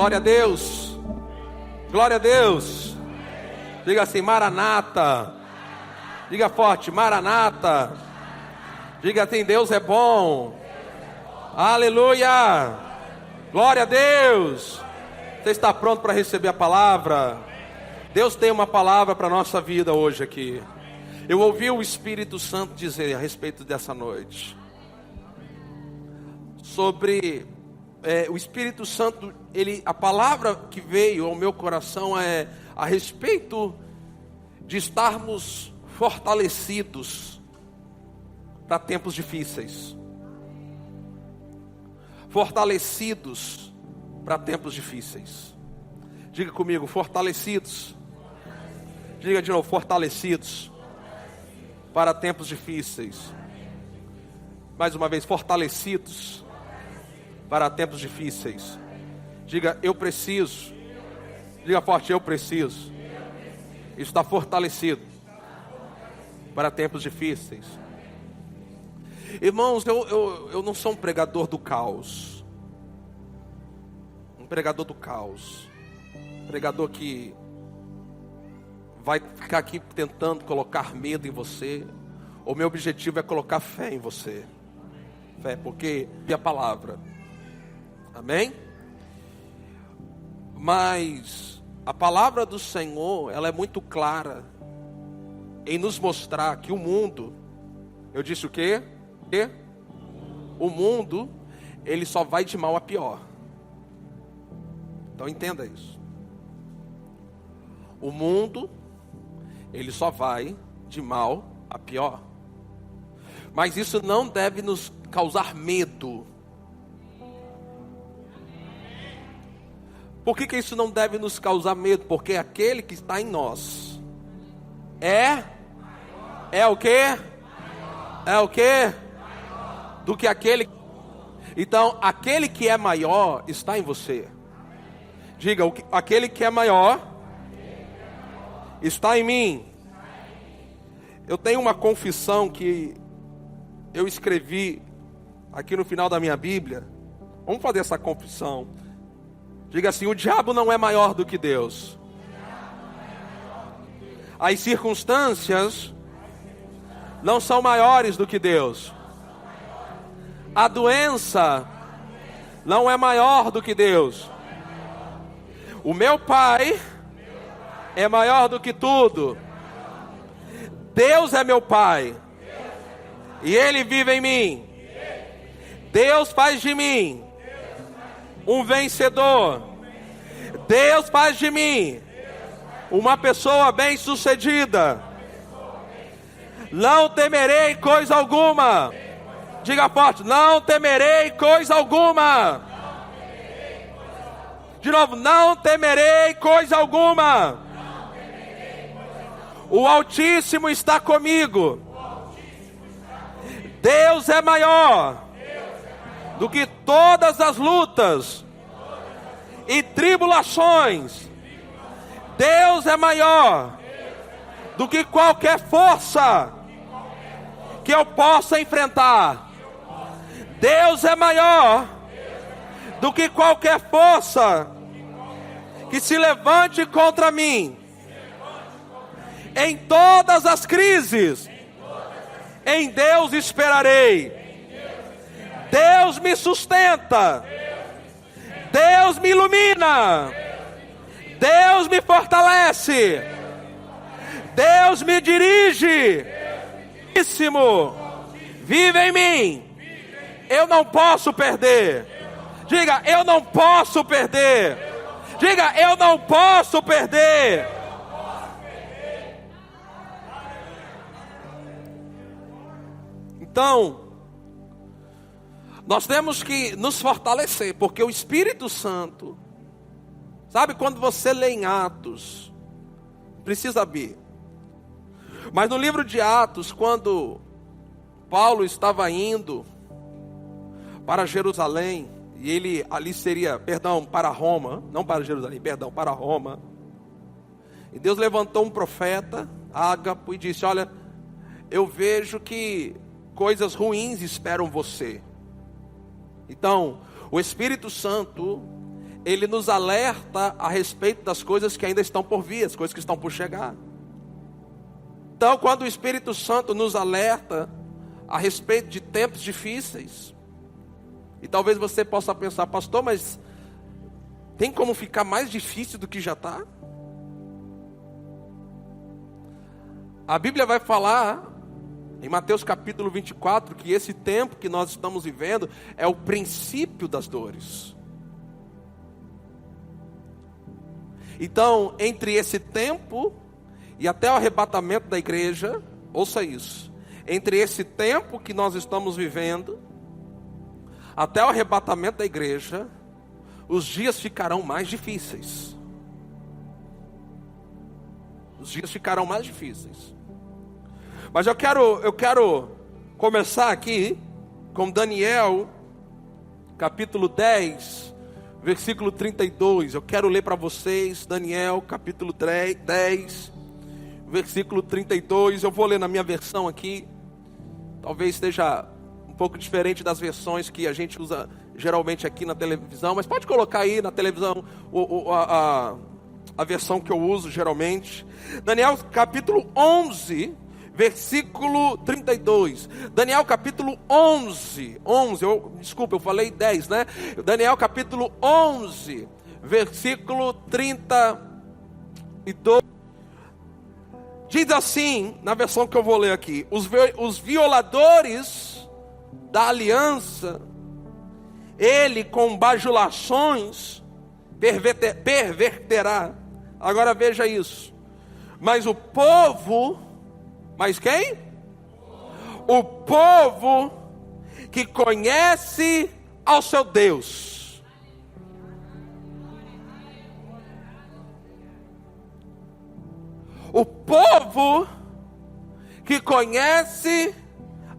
Glória a Deus. Glória a Deus. Diga assim: Maranata. Diga forte: Maranata. Diga assim: Deus é bom. Aleluia. Glória a Deus. Você está pronto para receber a palavra? Deus tem uma palavra para a nossa vida hoje aqui. Eu ouvi o Espírito Santo dizer a respeito dessa noite sobre o Espírito Santo, a palavra que veio ao meu coração é a respeito de estarmos fortalecidos para tempos difíceis. Fortalecidos para tempos difíceis. Diga comigo: fortalecidos. Diga de novo: fortalecidos para tempos difíceis. Mais uma vez: fortalecidos para tempos difíceis. Diga: eu preciso. Diga forte: eu preciso estar fortalecido para tempos difíceis. Irmãos, eu não sou um pregador do caos. Um pregador do caos. Um pregador que vai ficar aqui tentando colocar medo em você. O meu objetivo é colocar fé em você. Fé, porque é a palavra. Amém? Mas a palavra do Senhor, ela é muito clara em nos mostrar que o mundo, eu disse o quê? O mundo, ele só vai de mal a pior. Então entenda isso. O mundo, ele só vai de mal a pior. Mas isso não deve nos causar medo. Por que isso não deve nos causar medo? Porque aquele que está em nós é o quê? É o quê? Do que aquele. Então, aquele que é maior está em você. Diga: aquele que é maior está em mim. Eu tenho uma confissão que eu escrevi aqui no final da minha Bíblia. Vamos fazer essa confissão. Diga assim: o diabo não é maior do que Deus. As circunstâncias não são maiores do que Deus. A doença não é maior do que Deus. O meu Pai é maior do que tudo. Deus é meu Pai. E Ele vive em mim. Deus faz de mim um vencedor. Deus faz de mim uma pessoa bem-sucedida. Não temerei coisa alguma. Diga forte: não temerei coisa alguma. De novo: não temerei coisa alguma. O Altíssimo está comigo. Deus é maior do que todas as lutas e tribulações. Deus é maior do que qualquer força que eu possa enfrentar. Deus é maior do que qualquer força que se levante contra mim. Em todas as crises, em Deus esperarei. Deus me sustenta. Deus me ilumina. Deus me fortalece. Deus me dirige. Vive em mim. Eu não posso perder. Diga: eu não posso perder. Diga: eu não posso perder. Então, nós temos que nos fortalecer, porque o Espírito Santo, sabe, quando você lê em Atos, precisa ver, mas no livro de Atos, quando Paulo estava indo para Jerusalém, e ele ali seria, para Roma, não para Jerusalém, para Roma, e Deus levantou um profeta, Ágapo, e disse: olha, eu vejo que coisas ruins esperam você. Então, o Espírito Santo, ele nos alerta a respeito das coisas que ainda estão por vir, as coisas que estão por chegar. Então, quando o Espírito Santo nos alerta a respeito de tempos difíceis, e talvez você possa pensar, pastor, mas tem como ficar mais difícil do que já está? A Bíblia vai falar, em Mateus capítulo 24, que esse tempo que nós estamos vivendo é o princípio das dores. Então, entre esse tempo e até o arrebatamento da igreja, ouça isso, entre esse tempo que nós estamos vivendo, até o arrebatamento da igreja, os dias ficarão mais difíceis. Os dias ficarão mais difíceis. Mas eu quero começar aqui com Daniel, capítulo 10, versículo 32. Eu quero ler para vocês, Daniel, capítulo 10, versículo 32. Eu vou ler na minha versão aqui. Talvez esteja um pouco diferente das versões que a gente usa geralmente aqui na televisão. Mas pode colocar aí na televisão a versão que eu uso geralmente. Daniel, capítulo 11, versículo 32. Daniel capítulo 11, desculpa, eu falei 10, né? Daniel capítulo 11, versículo 32. Diz assim, na versão que eu vou ler aqui: os violadores da aliança, ele com bajulações perverterá. Agora veja isso. Mas o povo, mas quem? O povo que conhece ao seu Deus. O povo que conhece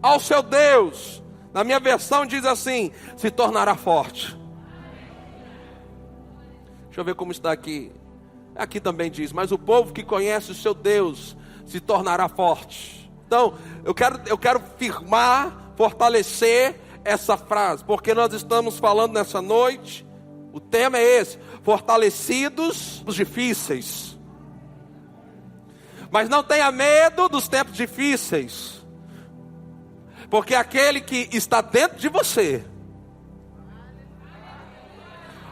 ao seu Deus. Na minha versão diz assim: se tornará forte. Deixa eu ver como está aqui. Aqui também diz: mas o povo que conhece o seu Deus se tornará forte. Então, eu quero firmar, fortalecer essa frase, porque nós estamos falando nessa noite, o tema é esse: fortalecidos nos difíceis. Mas não tenha medo dos tempos difíceis, porque aquele que está dentro de você,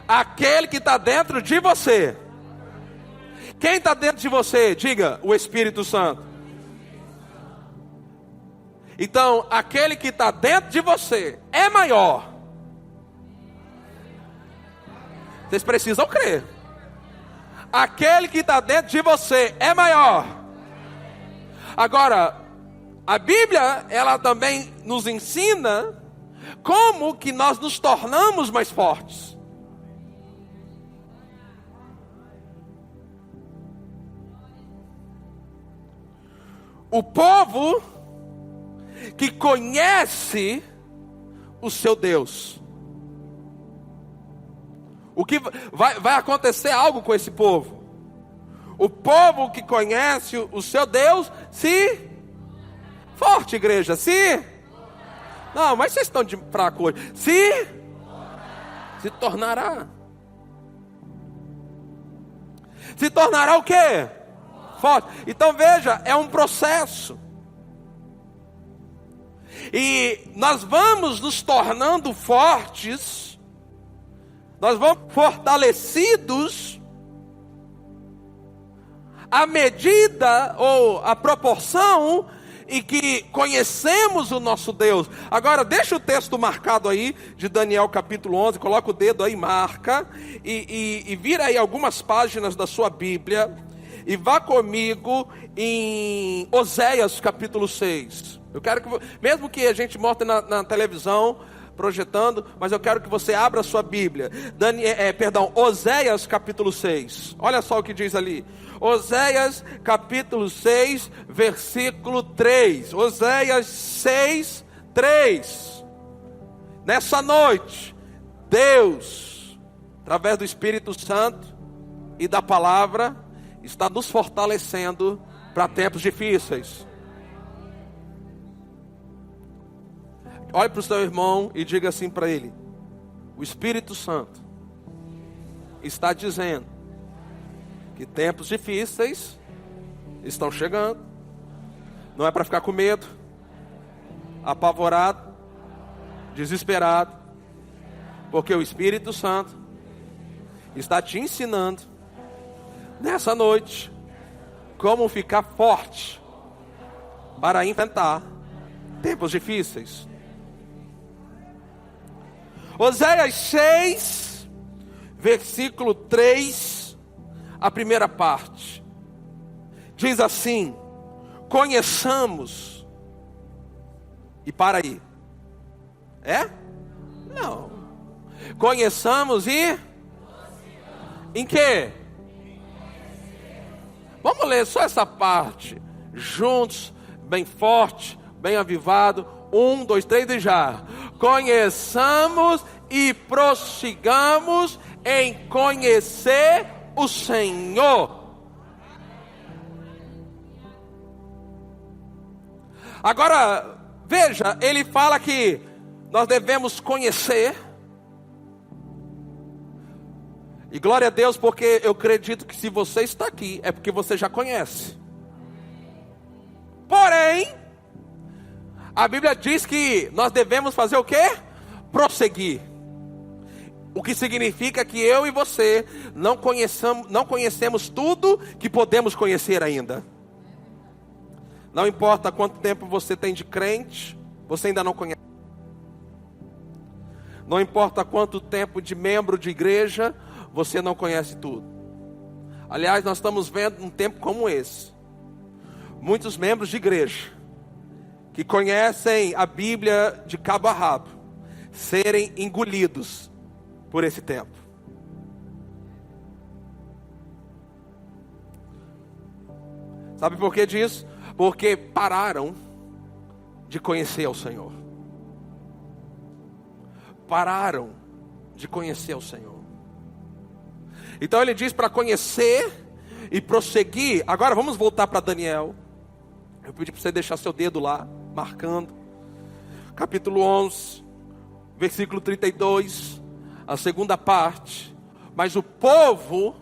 aquele que está dentro de você, quem está dentro de você? Diga: o Espírito Santo. Então, aquele que está dentro de você é maior. Vocês precisam crer. Aquele que está dentro de você é maior. Agora, a Bíblia, ela também nos ensina como que nós nos tornamos mais fortes. O povo que conhece o seu Deus. O que vai acontecer algo com esse povo. O povo que conhece o seu Deus se... Forte, igreja, se... Não, mas vocês estão de fraco hoje. Se tornará. Se tornará o quê? Forte. Então veja, é um processo. E nós vamos nos tornando fortes, nós vamos fortalecidos à medida ou à proporção em que conhecemos o nosso Deus. Agora deixa o texto marcado aí de Daniel capítulo 11, coloca o dedo aí, marca e vira aí algumas páginas da sua Bíblia e vá comigo em Oséias capítulo 6. Eu quero que, mesmo que a gente mostre na televisão, projetando, mas eu quero que você abra a sua Bíblia. Oséias capítulo 6. Olha só o que diz ali. Oséias capítulo 6, versículo 3. Oséias 6, 3. Nessa noite, Deus, através do Espírito Santo e da palavra, está nos fortalecendo para tempos difíceis. Olhe para o seu irmão e diga assim para ele: o Espírito Santo está dizendo que tempos difíceis estão chegando. Não é para ficar com medo, apavorado, desesperado, porque o Espírito Santo está te ensinando nessa noite como ficar forte para enfrentar tempos difíceis. Oséias 6, versículo 3, a primeira parte, diz assim: conheçamos, e para aí, não, conheçamos e, em quê? Vamos ler só essa parte, juntos, bem forte, bem avivado, 1, 2, 3 e já. Conheçamos e prossigamos em conhecer o Senhor. Agora, veja, ele fala que nós devemos conhecer. E glória a Deus, porque eu acredito que se você está aqui, é porque você já conhece. Porém, a Bíblia diz que nós devemos fazer o quê? Prosseguir. O que significa que eu e você não conhecemos tudo que podemos conhecer ainda. Não importa quanto tempo você tem de crente, você ainda não conhece. Não importa quanto tempo de membro de igreja, você não conhece tudo. Aliás, nós estamos vendo um tempo como esse. Muitos membros de igreja que conhecem a Bíblia de cabo a rabo serem engolidos por esse tempo. Sabe por que disso? Porque pararam de conhecer o Senhor. Pararam de conhecer o Senhor. Então ele diz para conhecer e prosseguir. Agora vamos voltar para Daniel. Eu pedi para você deixar seu dedo lá, marcando. Capítulo 11, versículo 32, a segunda parte. Mas o povo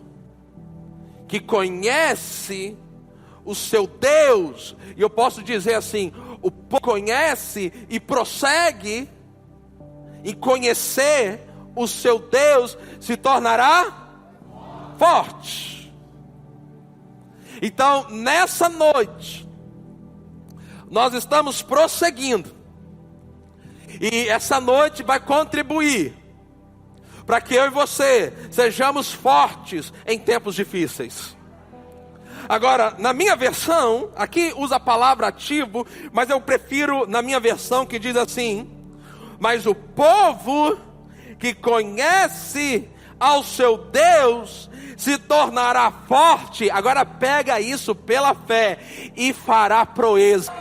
que conhece o seu Deus, e eu posso dizer assim, o povo conhece e prossegue em conhecer o seu Deus, se tornará forte. Então, nessa noite, nós estamos prosseguindo, e essa noite vai contribuir para que eu e você sejamos fortes em tempos difíceis. Agora, na minha versão, aqui usa a palavra ativo, mas eu prefiro na minha versão que diz assim: mas o povo que conhece ao seu Deus se tornará forte. Agora pega isso pela fé e fará proeza.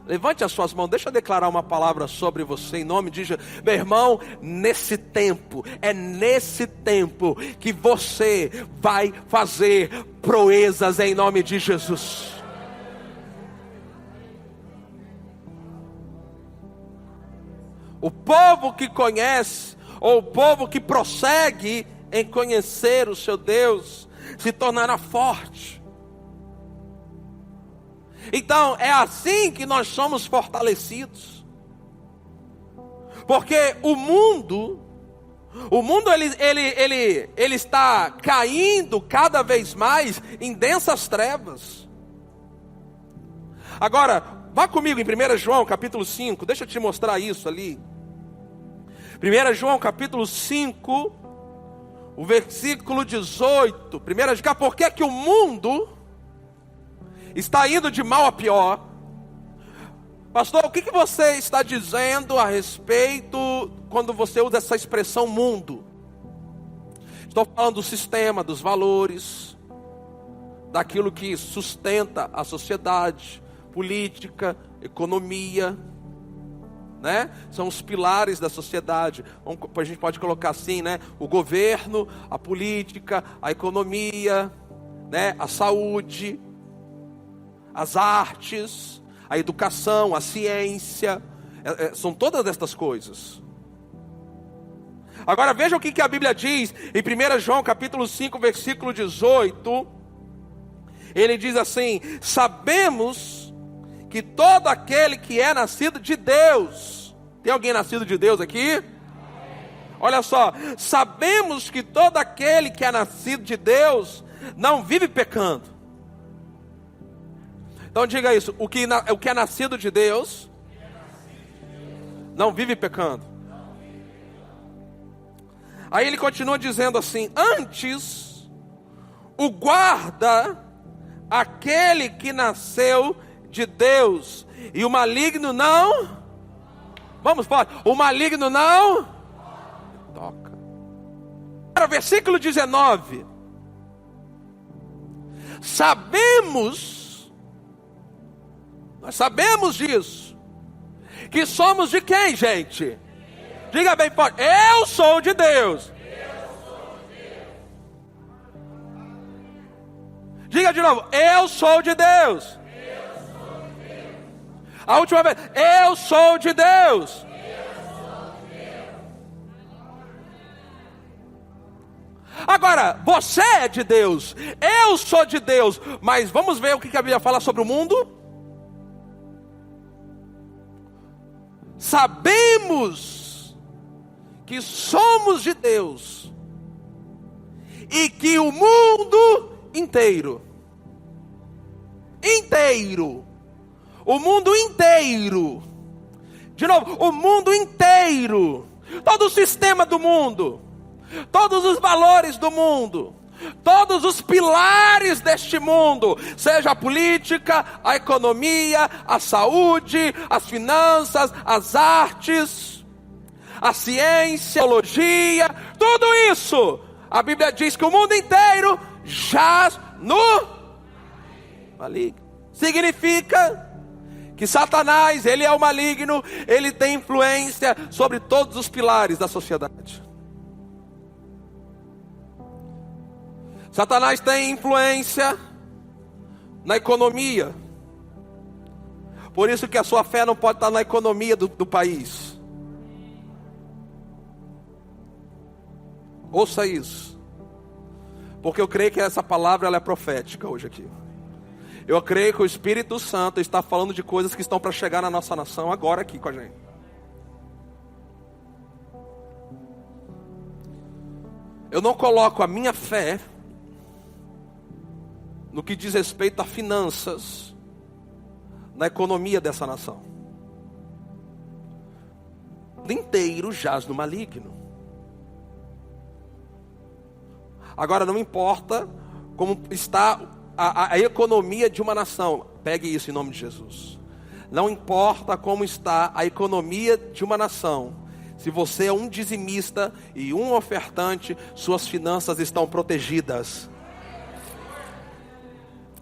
Levante as suas mãos, deixa eu declarar uma palavra sobre você em nome de Jesus. Meu irmão, nesse tempo, é nesse tempo que você vai fazer proezas em nome de Jesus. O povo que conhece, ou o povo que prossegue em conhecer o seu Deus, se tornará forte. Então, é assim que nós somos fortalecidos. Porque o mundo ele está caindo cada vez mais em densas trevas. Agora, vá comigo em 1 João capítulo 5, deixa eu te mostrar isso ali. 1 João capítulo 5, o versículo 18. Por que o mundo está indo de mal a pior? Pastor, o que você está dizendo a respeito quando você usa essa expressão mundo? Estou falando do sistema, dos valores, daquilo que sustenta a sociedade, política, economia, né? São os pilares da sociedade. A gente pode colocar assim, né? O governo, a política, a economia, né? A saúde, as artes, a educação, a ciência, são todas estas coisas. Agora veja o que a Bíblia diz em 1 João capítulo 5, versículo 18. Ele diz assim: sabemos que todo aquele que é nascido de Deus. Tem alguém nascido de Deus aqui? Olha só, sabemos que todo aquele que é nascido de Deus não vive pecando. Então diga isso: o que é nascido de Deus não vive pecando. Aí ele continua dizendo assim: antes o guarda aquele que nasceu de Deus, e o maligno não. Vamos, pode. O maligno não toca. Agora, versículo 19. Nós sabemos disso, que somos de quem, gente? Diga bem forte: eu sou de Deus. Diga de novo: eu sou de Deus. A última vez: eu sou de Deus. Agora, você é de Deus, eu sou de Deus. Mas vamos ver o que a Bíblia fala sobre o mundo? Sabemos que somos de Deus e que o mundo inteiro, o mundo inteiro, de novo, o mundo inteiro, todo o sistema do mundo, todos os valores do mundo, todos os pilares deste mundo, seja a política, a economia, a saúde, as finanças, as artes, a ciência, a teologia, tudo isso, a Bíblia diz que o mundo inteiro jaz no maligno. Significa que Satanás, ele é o maligno, ele tem influência sobre todos os pilares da sociedade. Satanás tem influência na economia. Por isso que a sua fé não pode estar na economia do país. Ouça isso, porque eu creio que essa palavra ela é profética hoje aqui. Eu creio que o Espírito Santo está falando de coisas que estão para chegar na nossa nação agora aqui com a gente. Eu não coloco a minha fé no que diz respeito a finanças, na economia dessa nação. O mundo inteiro jaz no maligno. Agora, não importa como está a economia de uma nação, pegue isso em nome de Jesus. Não importa como está a economia de uma nação, se você é um dizimista e um ofertante, suas finanças estão protegidas.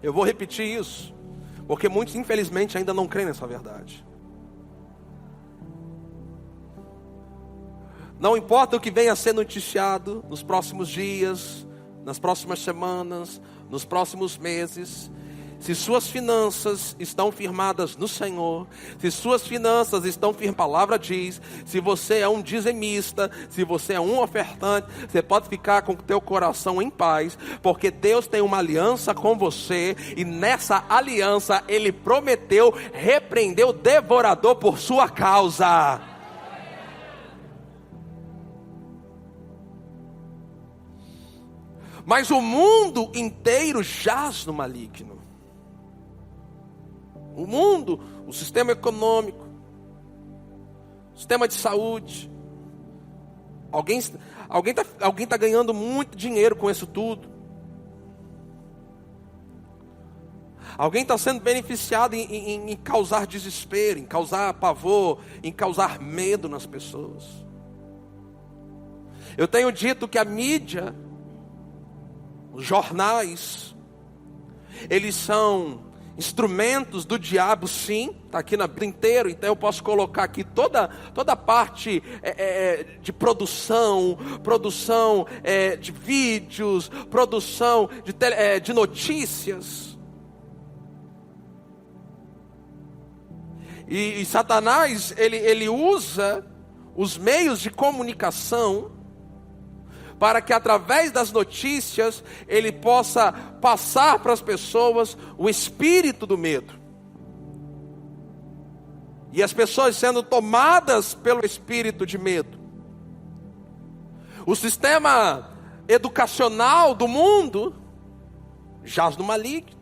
Eu vou repetir isso, porque muitos infelizmente ainda não creem nessa verdade. Não importa o que venha a ser noticiado nos próximos dias, nas próximas semanas, nos próximos meses, se suas finanças estão firmadas no Senhor, se suas finanças estão firmadas, a palavra diz, se você é um dizimista, se você é um ofertante, você pode ficar com o teu coração em paz, porque Deus tem uma aliança com você, e nessa aliança Ele prometeu repreender o devorador por sua causa. Mas o mundo inteiro jaz no maligno. O mundo, o sistema econômico, o sistema de saúde. Alguém tá ganhando muito dinheiro com isso tudo. Alguém está sendo beneficiado em causar desespero, em causar pavor, em causar medo nas pessoas. Eu tenho dito que a mídia, os jornais, eles são instrumentos do diabo, sim. Está aqui na Bíblia inteiro. Então eu posso colocar aqui toda a parte de produção de vídeos, produção de notícias. E Satanás, ele usa os meios de comunicação para que através das notícias ele possa passar para as pessoas o espírito do medo. E as pessoas sendo tomadas pelo espírito de medo. O sistema educacional do mundo jaz no maligno.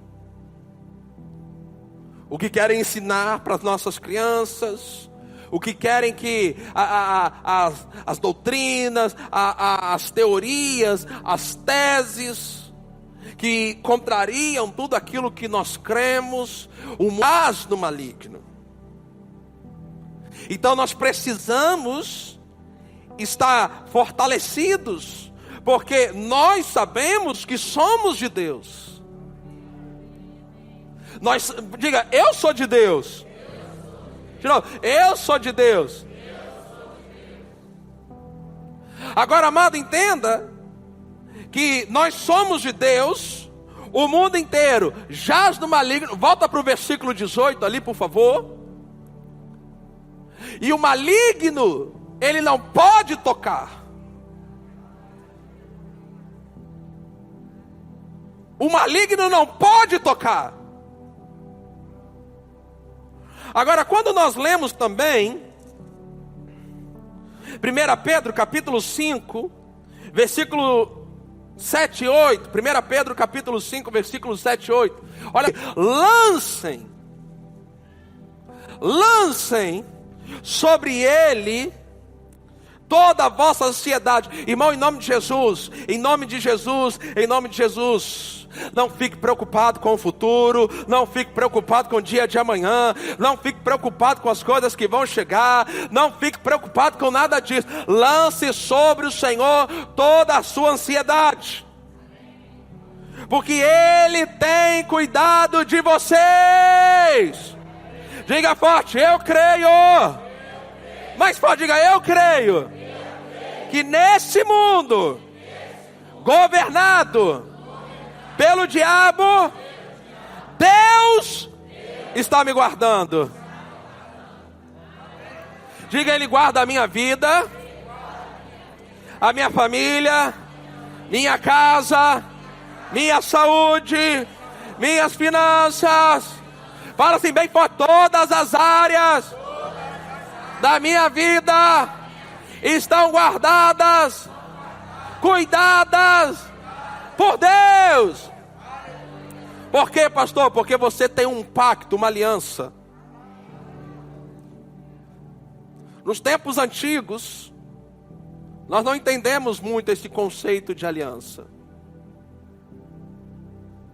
O que querem ensinar para as nossas crianças, o que querem que as doutrinas, as teorias, as teses, que contrariam tudo aquilo que nós cremos, o jaz no maligno. Então nós precisamos estar fortalecidos, porque nós sabemos que somos de Deus. Diga, eu sou de Deus. Eu sou de Deus. Agora, amado, entenda que nós somos de Deus. O mundo inteiro jaz no maligno. Volta para o versículo 18 ali, por favor. E o maligno, ele não pode tocar. O maligno não pode tocar. Agora, quando nós lemos também 1 Pedro capítulo 5, versículo 7 e 8. 1 Pedro capítulo 5, versículo 7 e 8. Olha, lancem sobre ele toda a vossa ansiedade. Irmão, em nome de Jesus, em nome de Jesus, em nome de Jesus. Não fique preocupado com o futuro, não fique preocupado com o dia de amanhã, não fique preocupado com as coisas que vão chegar, não fique preocupado com nada disso. Lance sobre o Senhor toda a sua ansiedade, porque Ele tem cuidado de vocês. Diga forte, eu creio. Mais forte, diga, eu creio que nesse mundo governado pelo diabo, Deus está me guardando. Diga, Ele guarda a minha vida, a minha família, minha casa, minha saúde, minhas finanças. Fala assim bem forte, todas as áreas da minha vida estão guardadas, cuidadas por Deus. Por quê, pastor? Porque você tem um pacto, uma aliança. Nos tempos antigos, nós não entendemos muito esse conceito de aliança.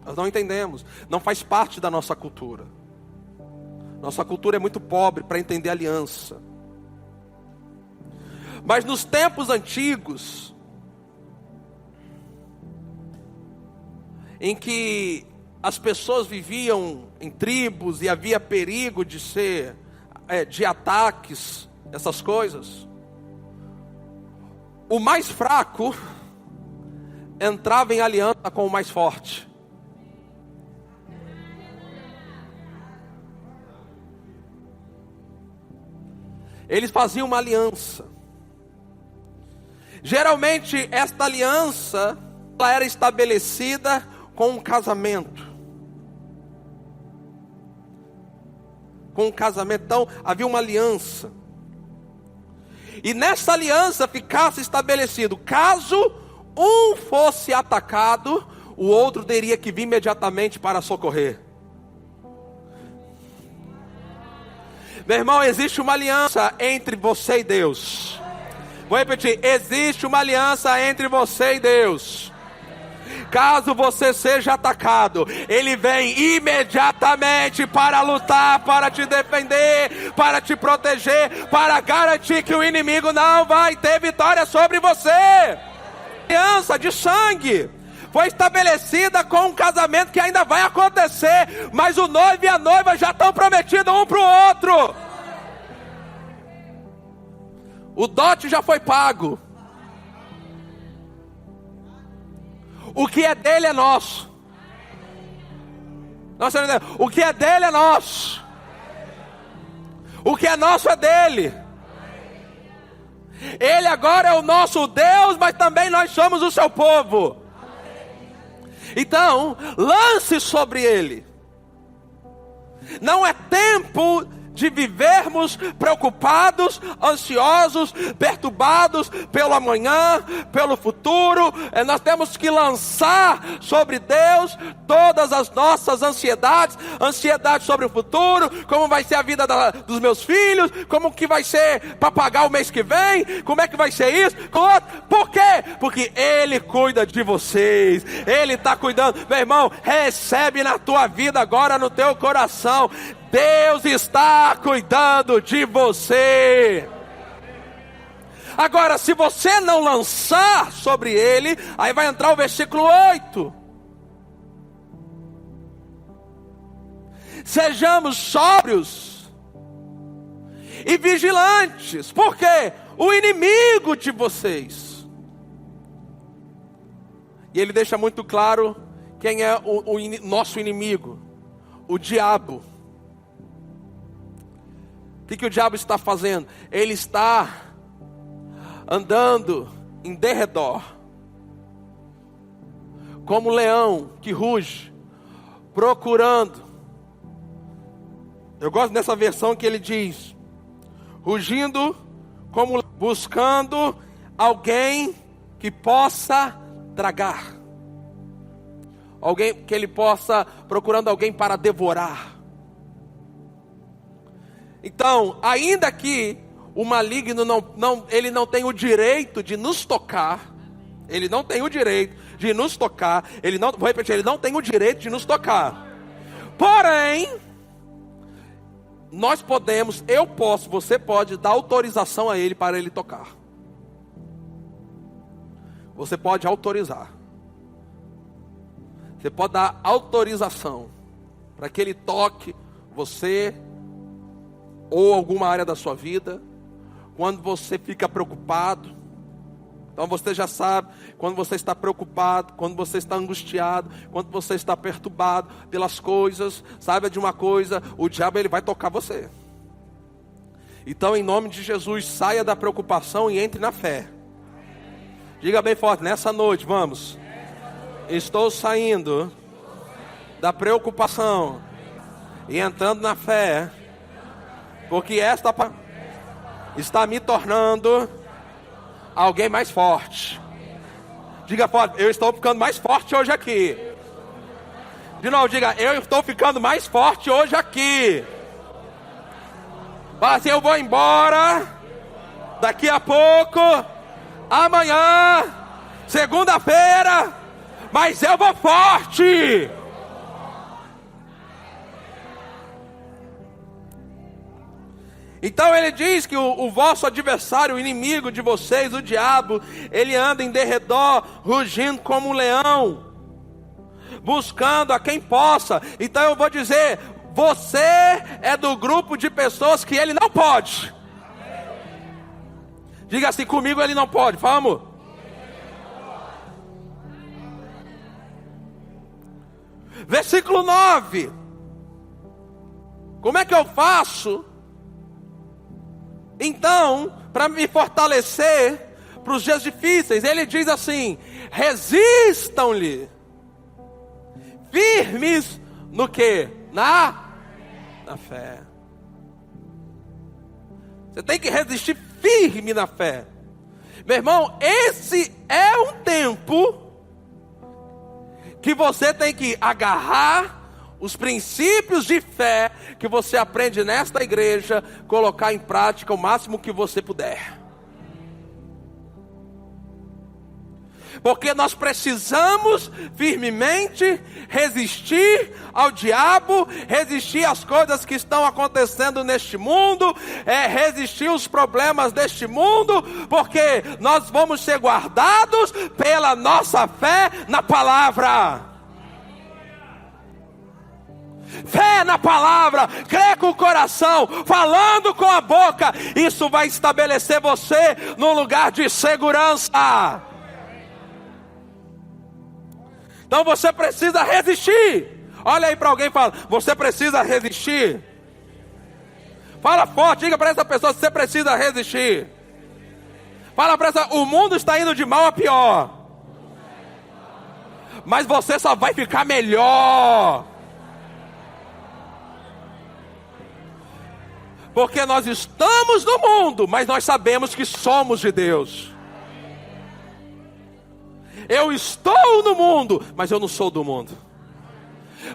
Nós não entendemos, não faz parte da nossa cultura. Nossa cultura é muito pobre para entender aliança. Mas nos tempos antigos, em que as pessoas viviam em tribos e havia perigo de ataques, essas coisas, o mais fraco entrava em aliança com o mais forte. Eles faziam uma aliança. Geralmente esta aliança ela era estabelecida com um casamento. Com um casamento, então havia uma aliança. E nessa aliança ficasse estabelecido, caso um fosse atacado, o outro teria que vir imediatamente para socorrer. Meu irmão, existe uma aliança entre você e Deus. Vou repetir, existe uma aliança entre você e Deus. Caso você seja atacado, Ele vem imediatamente para lutar, para te defender, para te proteger, para garantir que o inimigo não vai ter vitória sobre você. Aliança de sangue foi estabelecida com um casamento que ainda vai acontecer, mas o noivo e a noiva já estão prometidos um para o outro. O dote já foi pago. O que é dele é nosso. O que é dele é nosso. O que é nosso é dele. Ele agora é o nosso Deus, mas também nós somos o seu povo. Então, lance sobre Ele. Não é tempo de vivermos preocupados, ansiosos, perturbados pelo amanhã, pelo futuro. Nós temos que lançar sobre Deus todas as nossas ansiedades. Ansiedade sobre o futuro, como vai ser a vida dos meus filhos, como que vai ser para pagar o mês que vem, como é que vai ser isso, por quê? Porque Ele cuida de vocês, Ele está cuidando. Meu irmão, recebe na tua vida agora, no teu coração, Deus está cuidando de você. Agora, se você não lançar sobre Ele, aí vai entrar o versículo 8. Sejamos sóbrios e vigilantes, porque o inimigo de vocês. E ele deixa muito claro quem é o nosso inimigo: o diabo. O que o diabo está fazendo? Ele está andando em derredor, como um leão que ruge, procurando. Eu gosto dessa versão que ele diz: rugindo, como buscando alguém que possa tragar. Alguém que ele possa, procurando alguém para devorar. Então, ainda que o maligno ele não tem o direito de nos tocar. Ele não tem o direito de nos tocar. Vou repetir, ele não tem o direito de nos tocar. Porém, nós podemos, eu posso, você pode dar autorização a ele para ele tocar. Você pode autorizar. Você pode dar autorização para que ele toque você ou alguma área da sua vida. Quando você fica preocupado, então você já sabe, quando você está preocupado, quando você está angustiado, quando você está perturbado pelas coisas, saiba de uma coisa: o diabo ele vai tocar você. Então, em nome de Jesus, saia da preocupação e entre na fé. Diga bem forte: nessa noite, vamos. Estou saindo da preocupação e entrando na fé, porque esta está me tornando alguém mais forte. Diga forte: eu estou ficando mais forte hoje aqui. De novo, diga: eu estou ficando mais forte hoje aqui. Fala assim: eu vou embora daqui a pouco, amanhã, segunda-feira, mas eu vou forte. Então ele diz que o vosso adversário, o inimigo de vocês, o diabo, ele anda em derredor, rugindo como um leão, buscando a quem possa. Então eu vou dizer: você é do grupo de pessoas que ele não pode. Diga assim comigo: ele não pode. Vamos. Versículo 9. Como é que eu faço então para me fortalecer para os dias difíceis? Ele diz assim: resistam-lhe, firmes no que? Na fé. Você tem que resistir firme na fé. Meu irmão, esse é um tempo que você tem que agarrar os princípios de fé que você aprende nesta igreja, colocar em prática o máximo que você puder. Porque nós precisamos firmemente resistir ao diabo, resistir às coisas que estão acontecendo neste mundo, resistir aos problemas deste mundo, porque nós vamos ser guardados pela nossa fé na palavra. Fé na palavra, crê com o coração, falando com a boca, isso vai estabelecer você num lugar de segurança. Então você precisa resistir. Olha aí para alguém e fala: você precisa resistir. Fala forte, diga para essa pessoa: você precisa resistir. Fala para essa, o mundo está indo de mal a pior. Mas você só vai ficar melhor. Porque nós estamos no mundo, mas nós sabemos que somos de Deus. Eu estou no mundo, mas eu não sou do mundo.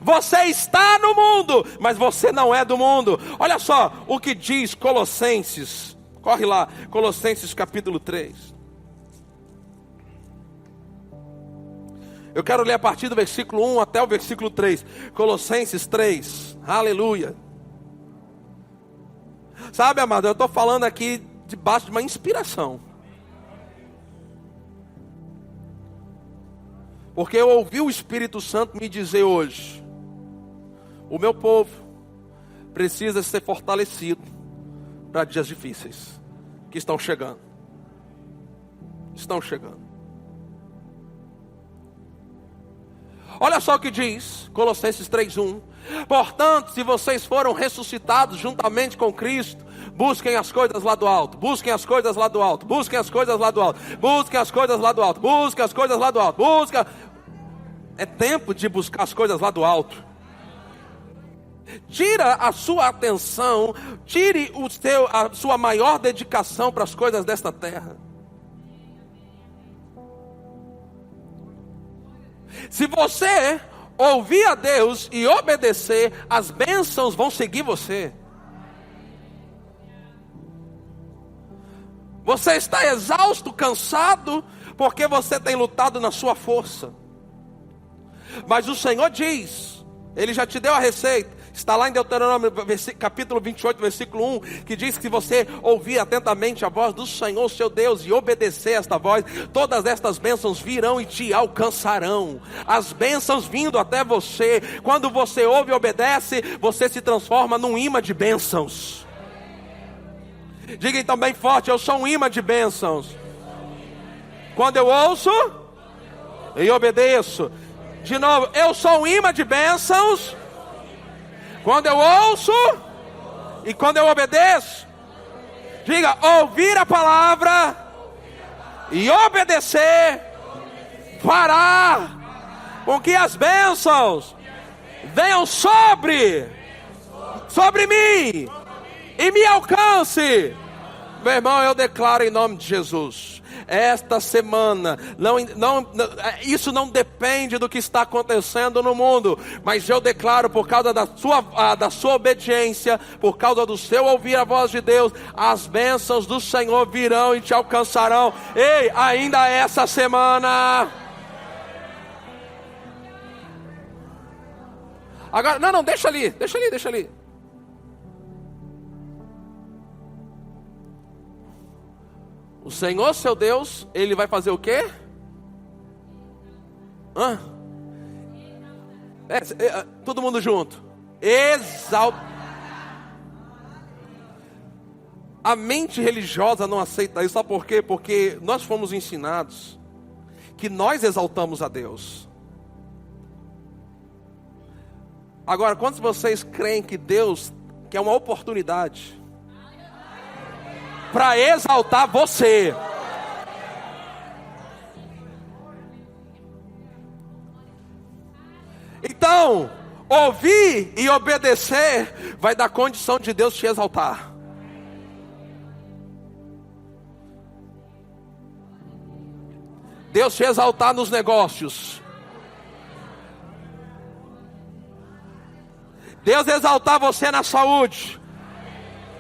Você está no mundo, mas você não é do mundo. Olha só o que diz Colossenses. Corre lá, Colossenses capítulo 3. Eu quero ler a partir do versículo 1 até o versículo 3. Colossenses 3. Aleluia. Sabe, amado, eu estou falando aqui debaixo de uma inspiração. Porque eu ouvi o Espírito Santo me dizer hoje: o meu povo precisa ser fortalecido para dias difíceis que estão chegando. Estão chegando. Olha só o que diz Colossenses 3:1. Portanto, se vocês foram ressuscitados juntamente com Cristo, busquem as coisas lá do alto. Busquem as coisas lá do alto. Busquem as coisas lá do alto. Busquem as coisas lá do alto. Busquem as coisas lá do alto. Busca. É tempo de buscar as coisas lá do alto. Tira a sua atenção, tire a sua maior dedicação para as coisas desta terra. Se você ouvir a Deus e obedecer, as bênçãos vão seguir você. Você está exausto, cansado, porque você tem lutado na sua força. Mas o Senhor diz, Ele já te deu a receita. Está lá em Deuteronômio capítulo 28, versículo 1, que diz que se você ouvir atentamente a voz do Senhor, seu Deus, e obedecer esta voz, todas estas bênçãos virão e te alcançarão. As bênçãos vindo até você. Quando você ouve e obedece, você se transforma num imã de bênçãos. Diga então bem forte: eu sou um imã de bênçãos. Quando eu ouço e obedeço. De novo, eu sou um imã de bênçãos. Quando eu ouço e quando eu obedeço. Diga: ouvir a palavra e obedecer fará com que as bênçãos venham sobre mim e me alcance. Meu irmão, eu declaro em nome de Jesus, esta semana, isso não depende do que está acontecendo no mundo, mas eu declaro, por causa da sua obediência, por causa do seu ouvir a voz de Deus, as bênçãos do Senhor virão e te alcançarão. Ei, ainda essa semana. Agora, não, deixa ali. O Senhor, seu Deus, Ele vai fazer o quê? Todo mundo junto. A mente religiosa não aceita isso. Sabe por quê? Porque nós fomos ensinados que nós exaltamos a Deus. Agora, quantos de vocês creem que Deus quer uma oportunidade para exaltar você? Então, ouvir e obedecer vai dar condição de Deus te exaltar. Deus te exaltar nos negócios. Deus exaltar você na saúde.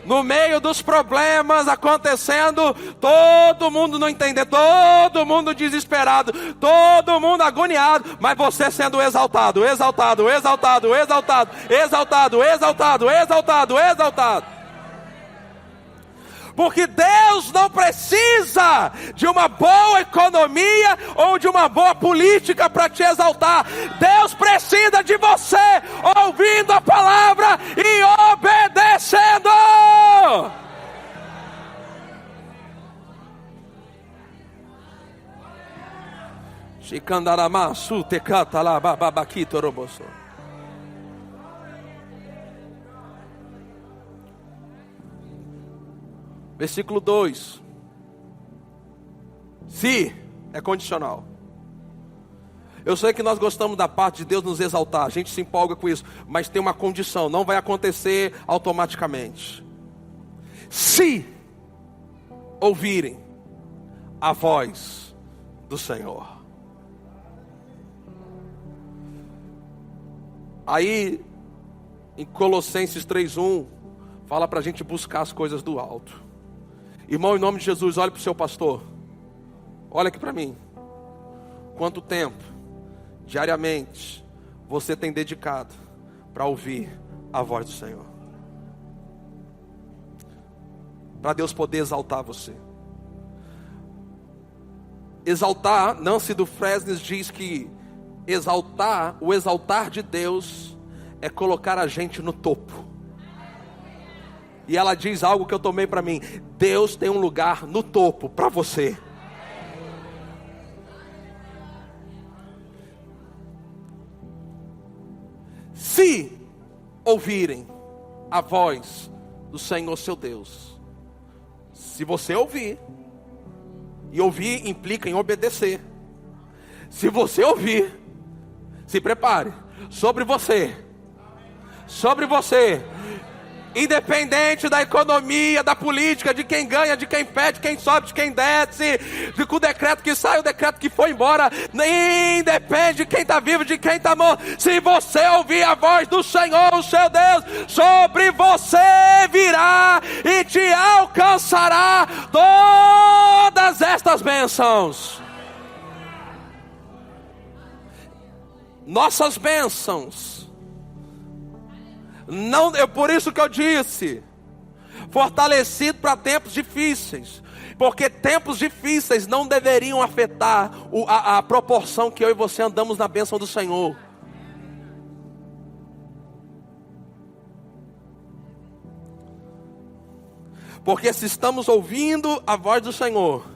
No meio dos problemas acontecendo, todo mundo não entender, todo mundo desesperado, todo mundo agoniado, mas você sendo exaltado. Porque Deus não precisa de uma boa economia ou de uma boa política para te exaltar. Deus precisa de você ouvindo a palavra e obedecendo. Versículo 2. Se é condicional. Eu sei que nós gostamos da parte de Deus nos exaltar, a gente se empolga com isso, mas tem uma condição, não vai acontecer automaticamente. Se ouvirem a voz do Senhor. Aí, em Colossenses 3:1, fala para a gente buscar as coisas do alto. Irmão, em nome de Jesus, olhe para o seu pastor. Olha aqui para mim. Quanto tempo, diariamente, você tem dedicado para ouvir a voz do Senhor? Para Deus poder exaltar você. Exaltar, Nancy do Fresnes diz que exaltar, o exaltar de Deus é colocar a gente no topo. E ela diz algo que eu tomei para mim: Deus tem um lugar no topo para você. Se ouvirem a voz do Senhor seu Deus. Se você ouvir, e ouvir implica em obedecer. Se você ouvir, se prepare, sobre você, independente da economia, da política, de quem ganha, de quem pede, de quem sobe, de quem desce, o decreto que sai, o decreto que foi embora, nem depende de quem está vivo, de quem está morto. Se você ouvir a voz do Senhor, o seu Deus, sobre você virá e te alcançará todas estas bênçãos. Nossas bênçãos. Não, é por isso que eu disse, fortalecido para tempos difíceis, porque tempos difíceis não deveriam afetar a proporção que eu e você andamos na bênção do Senhor. Porque se estamos ouvindo a voz do Senhor,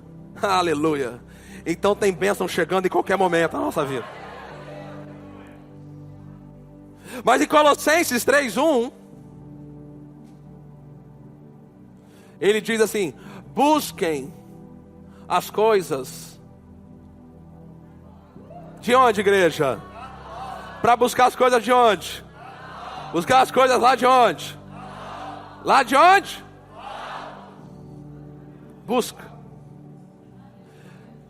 aleluia, então tem bênção chegando em qualquer momento na nossa vida. Mas em Colossenses 3:1, ele diz assim: busquem as coisas. De onde, igreja? Para buscar as coisas de onde? Buscar as coisas lá de onde? Lá de onde? Busca.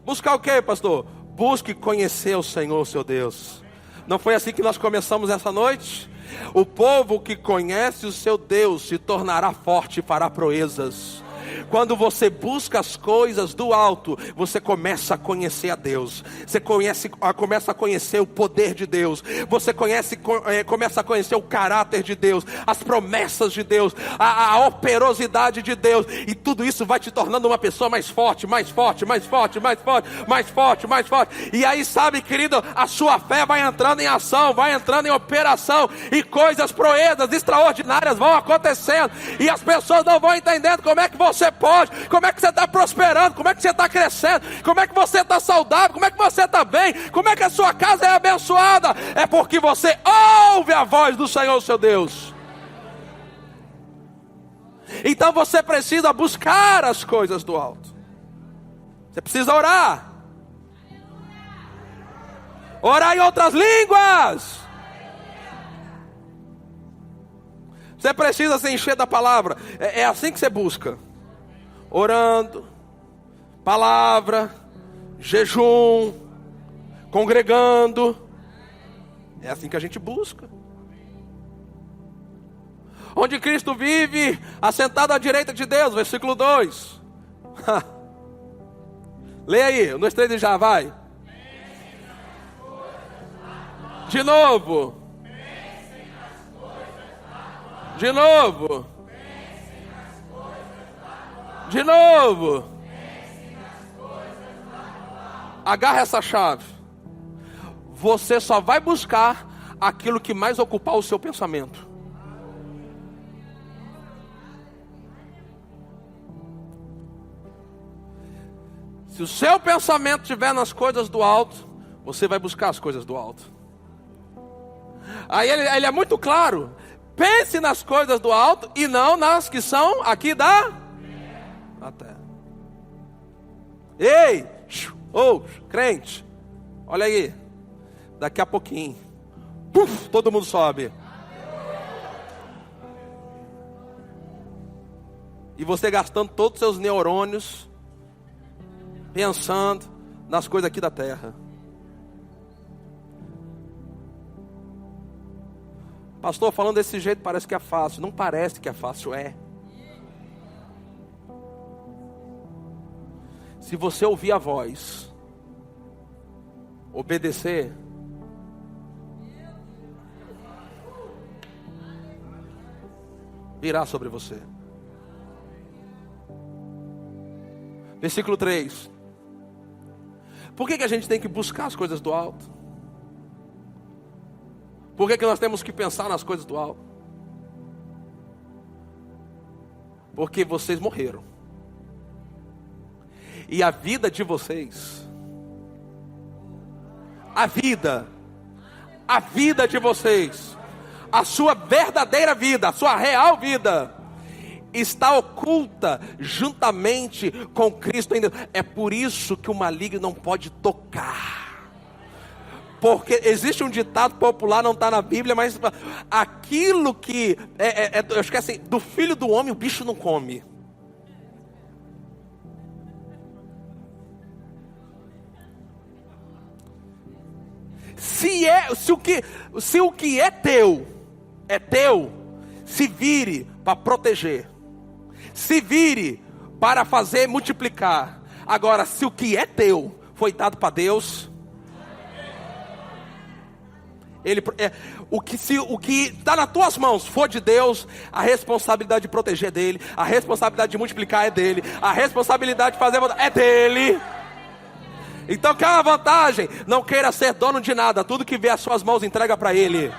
Buscar o que, pastor? Busque conhecer o Senhor, seu Deus. Não foi assim que nós começamos essa noite? O povo que conhece o seu Deus se tornará forte e fará proezas. Quando você busca as coisas do alto, você começa a conhecer a Deus. Você começa a conhecer o poder de Deus. Você começa a conhecer o caráter de Deus, as promessas de Deus, a operosidade de Deus. E tudo isso vai te tornando uma pessoa mais forte, mais forte, mais forte, mais forte, mais forte, mais forte. E aí, sabe, querido, a sua fé vai entrando em ação, vai entrando em operação. E coisas, proezas extraordinárias vão acontecendo. E as pessoas não vão entendendo como é que você pode, como é que você está prosperando, como é que você está crescendo, como é que você está saudável, como é que você está bem, como é que a sua casa é abençoada. É porque você ouve a voz do Senhor, seu Deus. Então você precisa buscar as coisas do alto. Você precisa orar. Orar em outras línguas. Você precisa se encher da palavra. É assim que você busca. Orando, palavra, jejum, congregando. É assim que a gente busca. Onde Cristo vive, assentado à direita de Deus, versículo 2. Leia aí, 1, 2, 3 e já vai. De novo. De novo. De novo. Agarra essa chave. Você só vai buscar aquilo que mais ocupar o seu pensamento. Se o seu pensamento estiver nas coisas do alto, você vai buscar as coisas do alto. Aí ele é muito claro. Pense nas coisas do alto e não nas que são aqui da terra. Ei, Ô, crente, olha aí. Daqui a pouquinho, puf, todo mundo sobe. E você gastando todos os seus neurônios pensando nas coisas aqui da terra. Pastor, falando desse jeito parece que é fácil. Não parece que é fácil, é. Se você ouvir a voz, obedecer, virá sobre você. Versículo 3. Por que a gente tem que buscar as coisas do alto? Por que nós temos que pensar nas coisas do alto? Porque vocês morreram. E a vida de vocês, a vida de vocês, a sua verdadeira vida, a sua real vida, está oculta juntamente com Cristo em Deus. É por isso que o maligno não pode tocar. Porque existe um ditado popular, não está na Bíblia, mas aquilo que eu acho que é assim, do filho do homem o bicho não come. Se o que é teu, se vire para proteger, se vire para fazer multiplicar. Agora, se o que é teu foi dado para Deus, se o que está nas tuas mãos for de Deus, a responsabilidade de proteger é dele, a responsabilidade de multiplicar é dele, a responsabilidade de fazer é dele. Então quer uma vantagem? Não queira ser dono de nada. Tudo que vier às suas mãos, entrega para Ele.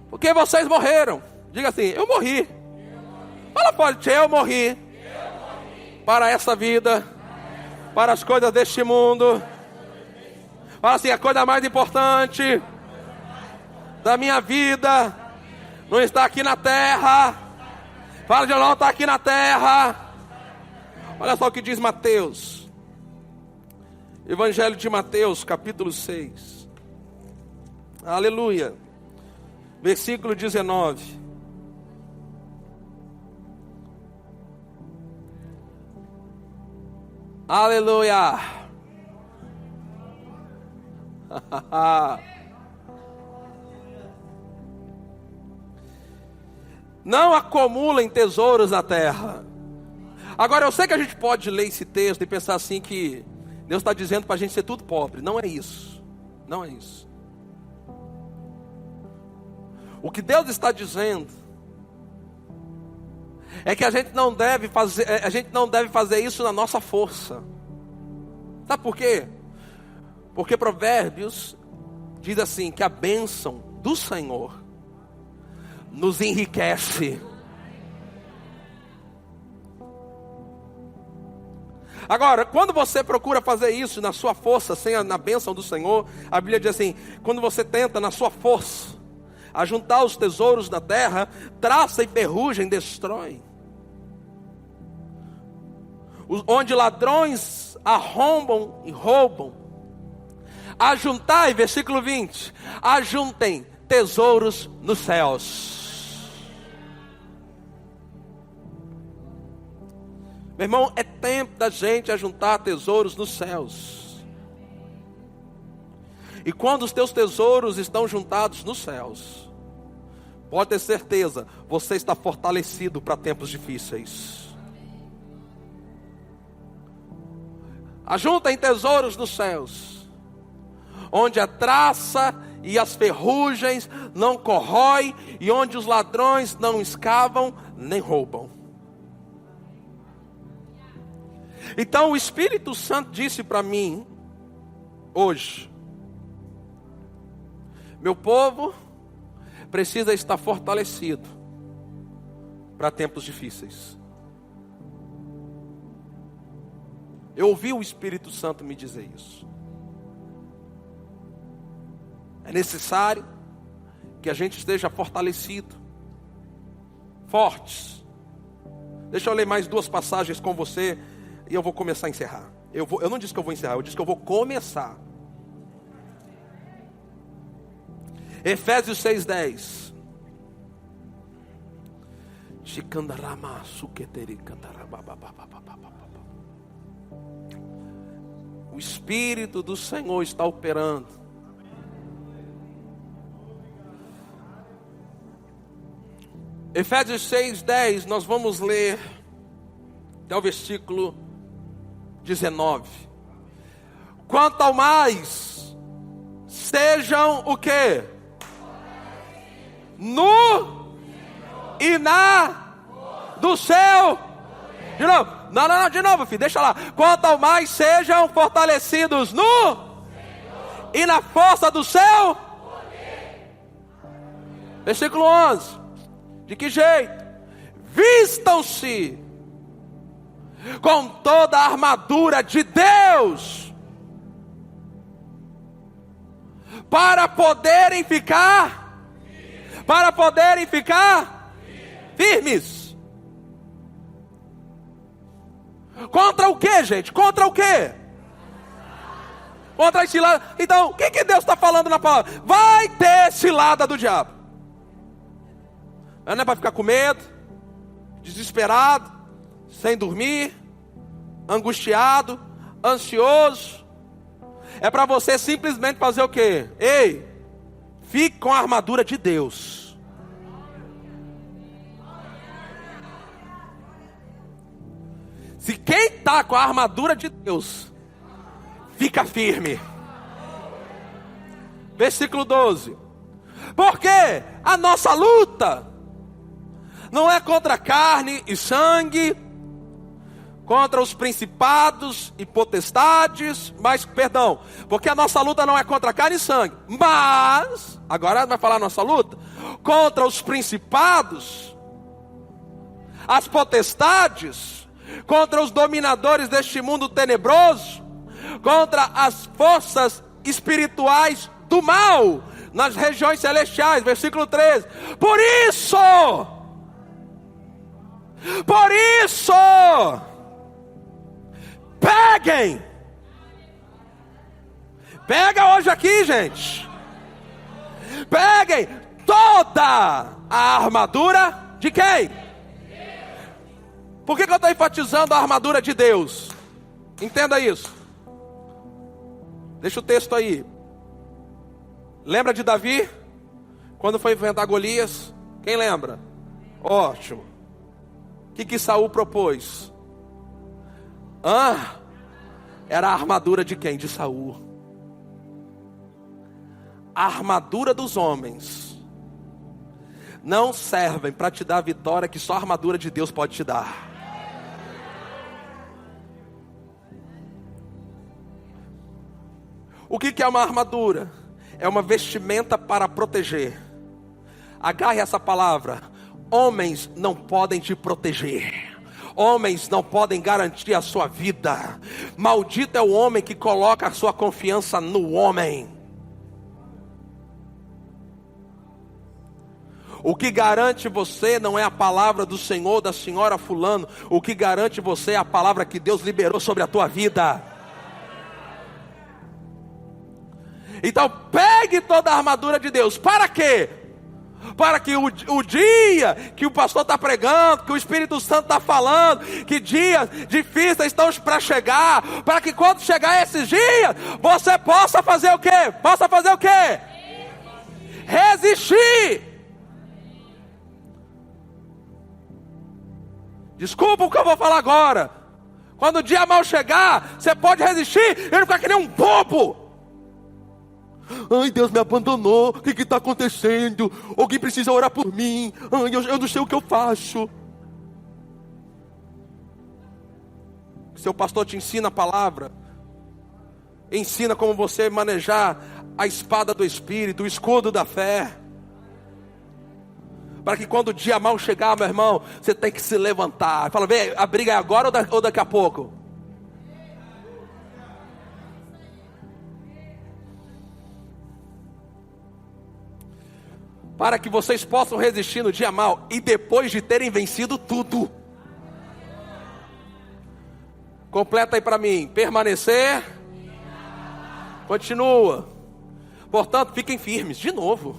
Porque vocês morreram. Diga assim, eu morri. Fala forte, eu morri. Para essa vida, para as coisas deste mundo. Fala assim, a coisa mais importante da minha vida não está aqui na terra. Fala de não, está aqui na terra. Olha só o que diz Mateus. Evangelho de Mateus, capítulo 6. Aleluia. Versículo 19. Aleluia. Não acumulem tesouros na terra. Agora eu sei que a gente pode ler esse texto e pensar assim que Deus está dizendo para a gente ser tudo pobre. Não é isso. Não é isso. O que Deus está dizendo é que a gente não deve fazer isso na nossa força. Sabe por quê? Porque Provérbios diz assim, que a bênção do Senhor nos enriquece. Agora, quando você procura fazer isso na sua força, sem na bênção do Senhor, a Bíblia diz assim, quando você tenta na sua força ajuntar os tesouros da terra, traça e ferrugem destrói. Onde ladrões arrombam e roubam. Ajuntai, versículo 20, ajuntem tesouros nos céus. Meu irmão, é tempo da gente ajuntar tesouros nos céus. E quando os teus tesouros estão juntados nos céus, pode ter certeza, você está fortalecido para tempos difíceis. Ajuntem tesouros nos céus, onde a traça e as ferrugens não corrói, e onde os ladrões não escavam nem roubam. Então o Espírito Santo disse para mim hoje: meu povo precisa estar fortalecido para tempos difíceis. Eu ouvi o Espírito Santo me dizer isso. É necessário que a gente esteja fortalecido, fortes, Deixa eu ler mais 2 passagens com você e eu vou começar a encerrar. Eu não disse que eu vou encerrar, eu disse que eu vou começar. Efésios 6:10. O Espírito do Senhor está operando. Efésios 6:10, nós vamos ler até o versículo 19. Quanto ao mais, sejam o quê? No e na do seu. De novo. Não, de novo, filho, deixa lá. Quanto ao mais, sejam fortalecidos no e na força do seu. Versículo 11. De que jeito? Vistam-se com toda a armadura de Deus, para poderem ficar firmes. Contra o que, gente? Contra o que? Contra a cilada. Então, o que Deus está falando na palavra? Vai ter cilada do diabo. Não é para ficar com medo, desesperado, sem dormir, angustiado, ansioso. É para você simplesmente fazer o quê? Ei, fique com a armadura de Deus. Se quem está com a armadura de Deus, fica firme. Versículo 12. Porque a nossa luta não é contra carne e sangue, contra os principados e potestades, porque a nossa luta não é contra carne e sangue, mas, agora vai falar a nossa luta, contra os principados, as potestades, contra os dominadores deste mundo tenebroso, contra as forças espirituais do mal, nas regiões celestiais. Versículo 13, por isso, pega hoje aqui, gente, peguem toda a armadura de quem? Por que eu estou enfatizando a armadura de Deus? Entenda isso. Deixa o texto aí. Lembra de Davi? Quando foi enfrentar Golias? Quem lembra? Ótimo. O que Saul propôs? Era a armadura de quem? De Saul. A armadura dos homens não servem para te dar a vitória que só a armadura de Deus pode te dar. O que é uma armadura? É uma vestimenta para proteger. Agarre essa palavra. Homens não podem te proteger. Homens não podem garantir a sua vida. Maldito é o homem que coloca a sua confiança no homem. O que garante você não é a palavra do Senhor, da senhora fulano. O que garante você é a palavra que Deus liberou sobre a tua vida. Então pegue toda a armadura de Deus. Para quê? Para que o dia que o pastor está pregando, que o Espírito Santo está falando, que dias difíceis estão para chegar, para que quando chegar esses dias, você possa fazer o quê? Possa fazer o quê? Resistir. Desculpa o que eu vou falar agora. Quando o dia mal chegar, você pode resistir e não ficar que nem um bobo. Ai, Deus me abandonou, o que está acontecendo? Alguém precisa orar por mim. Ai, eu não sei o que eu faço. Seu pastor te ensina a palavra, ensina como você manejar a espada do Espírito, o escudo da fé, para que quando o dia mal chegar, meu irmão, você tem que se levantar. Fala, vem, a briga é agora ou daqui a pouco? Para que vocês possam resistir no dia mal e depois de terem vencido tudo. Completa aí para mim. Permanecer. Continua. Portanto, fiquem firmes. De novo.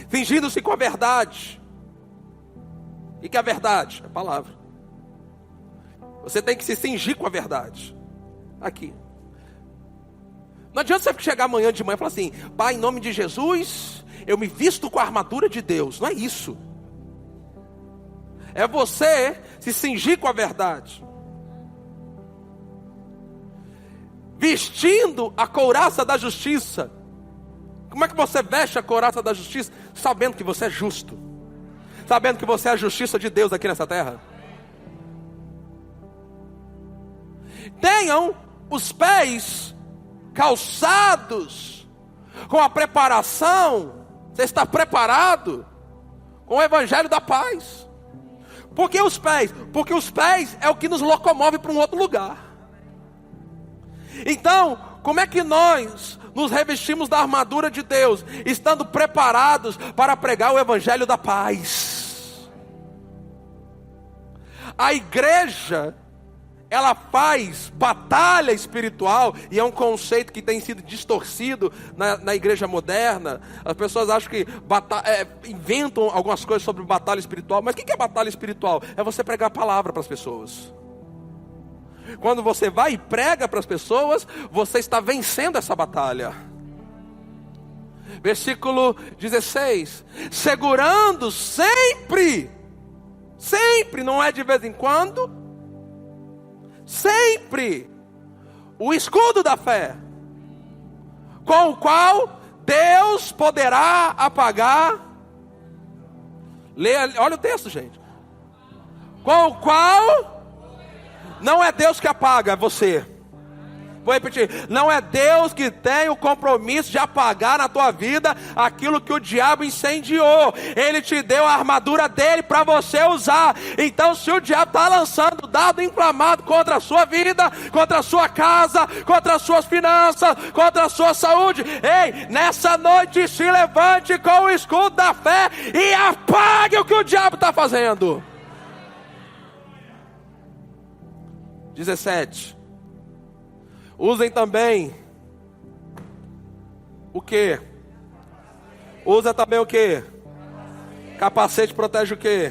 Fingindo-se com a verdade. O que é a verdade? É a palavra. Você tem que se cingir com a verdade. Aqui. Não adianta você chegar amanhã de manhã e falar assim: Pai, em nome de Jesus, eu me visto com a armadura de Deus. Não é isso. É você se cingir com a verdade. Vestindo a couraça da justiça. Como é que você veste a couraça da justiça? Sabendo que você é justo. Sabendo que você é a justiça de Deus aqui nessa terra. Tenham os pés calçados com a preparação. Você está preparado com o evangelho da paz. Por que os pés? Porque os pés é o que nos locomove para um outro lugar. Então, como é que nós nos revestimos da armadura de Deus, estando preparados para pregar o evangelho da paz? A igreja, ela faz batalha espiritual, e é um conceito que tem sido distorcido na igreja moderna. As pessoas acham que inventam algumas coisas sobre batalha espiritual. Mas o que é batalha espiritual? É você pregar a palavra para as pessoas. Quando você vai e prega para as pessoas, você está vencendo essa batalha. Versículo 16: segurando sempre, não é de vez em quando, sempre, o escudo da fé, com o qual Deus poderá apagar. Olha o texto, gente. Com o qual não é Deus que apaga, é você. Vou repetir: não é Deus que tem o compromisso de apagar na tua vida aquilo que o diabo incendiou. Ele te deu a armadura dele para você usar. Então, se o diabo está lançando dado inflamado contra a sua vida, contra a sua casa, contra as suas finanças, contra a sua saúde, ei, nessa noite se levante com o escudo da fé e apague o que o diabo está fazendo. 17. Usem também o que? Usa também o que? Capacete protege o que?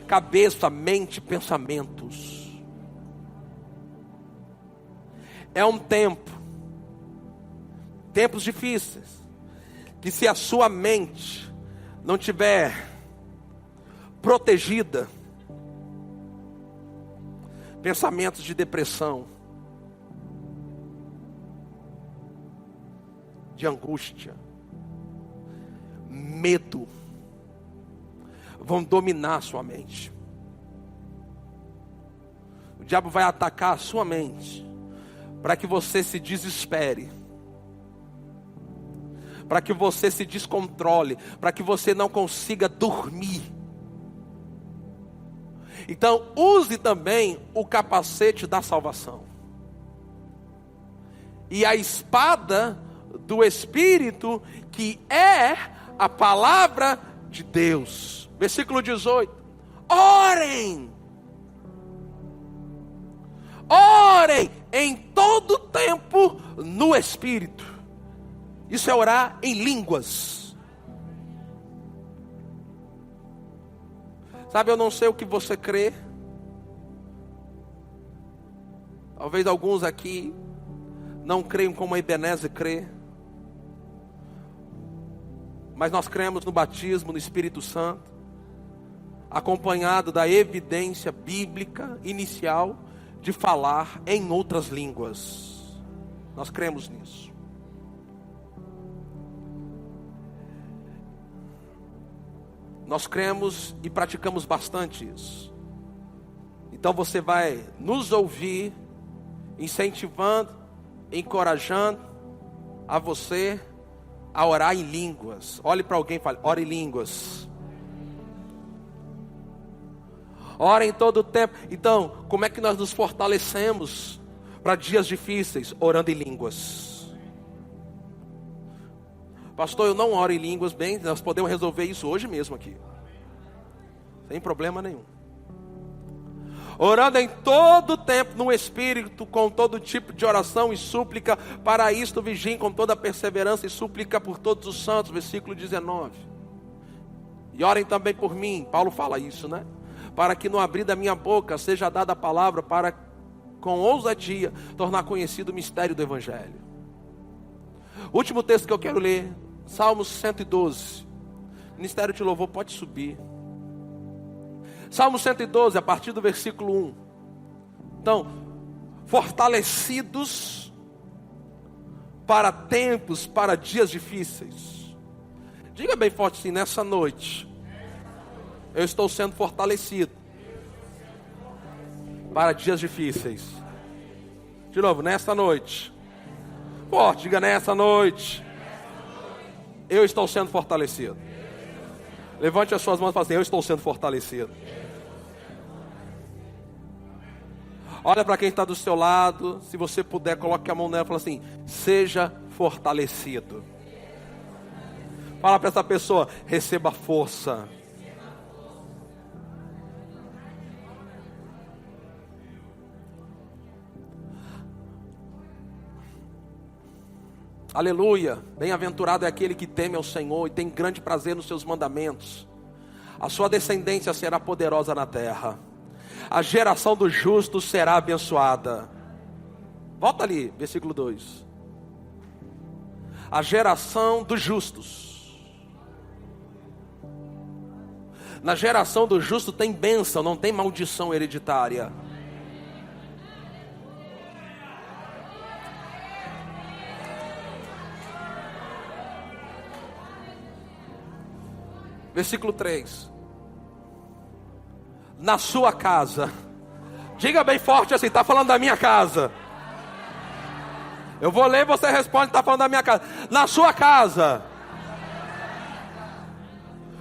Cabeça, mente, pensamentos. É um tempos difíceis, que se a sua mente não tiver protegida, pensamentos de depressão, de angústia, medo, vão dominar a sua mente. O diabo vai atacar a sua mente, para que você se desespere, para que você se descontrole, para que você não consiga dormir. Então, use também o capacete da salvação. E a espada do Espírito, que é a palavra de Deus. Versículo 18. Orem em todo tempo no Espírito. Isso é orar em línguas. Sabe, eu não sei o que você crê. Talvez alguns aqui não creiam como a Ebenezer crê. Mas nós cremos no batismo no Espírito Santo, acompanhado da evidência bíblica inicial de falar em outras línguas. Nós cremos nisso. Nós cremos e praticamos bastante isso. Então você vai nos ouvir, incentivando, encorajando a você a orar em línguas. Olhe para alguém e fale: ore em línguas. Ore em todo o tempo. Então, como é que nós nos fortalecemos para dias difíceis? Orando em línguas. Pastor, eu não oro em línguas. Bem, nós podemos resolver isso hoje mesmo aqui, sem problema nenhum. orando em todo tempo no Espírito, com todo tipo de oração e súplica. Para isto vigiem com toda perseverança e súplica por todos os santos. Versículo 19. E orem também por mim. Paulo fala isso, né? Para que no abrir da minha boca seja dada a palavra, para com ousadia tornar conhecido o mistério do Evangelho. Último texto que eu quero ler, Salmos 112. Ministério de Louvor pode subir. Salmo 112, a partir do versículo 1. Então, fortalecidos para tempos, para dias difíceis. Diga bem forte assim: nessa noite, eu estou sendo fortalecido para dias difíceis. De novo, nessa noite. Forte, diga: nessa noite, eu estou sendo fortalecido. Levante as suas mãos e fale assim: eu estou sendo fortalecido. Olha para quem está do seu lado. Se você puder, coloque a mão nela e fala assim: seja fortalecido. Fala para essa pessoa: receba força. Aleluia. Bem-aventurado é aquele que teme ao Senhor e tem grande prazer nos seus mandamentos. A sua descendência será poderosa na terra. A geração dos justos será abençoada. Volta ali, versículo 2. A geração dos justos. Na geração do justo tem bênção, não tem maldição hereditária. Versículo 3. Na sua casa. Diga bem forte assim: está falando da minha casa. Eu vou ler e você responde: está falando da minha casa. Na sua casa.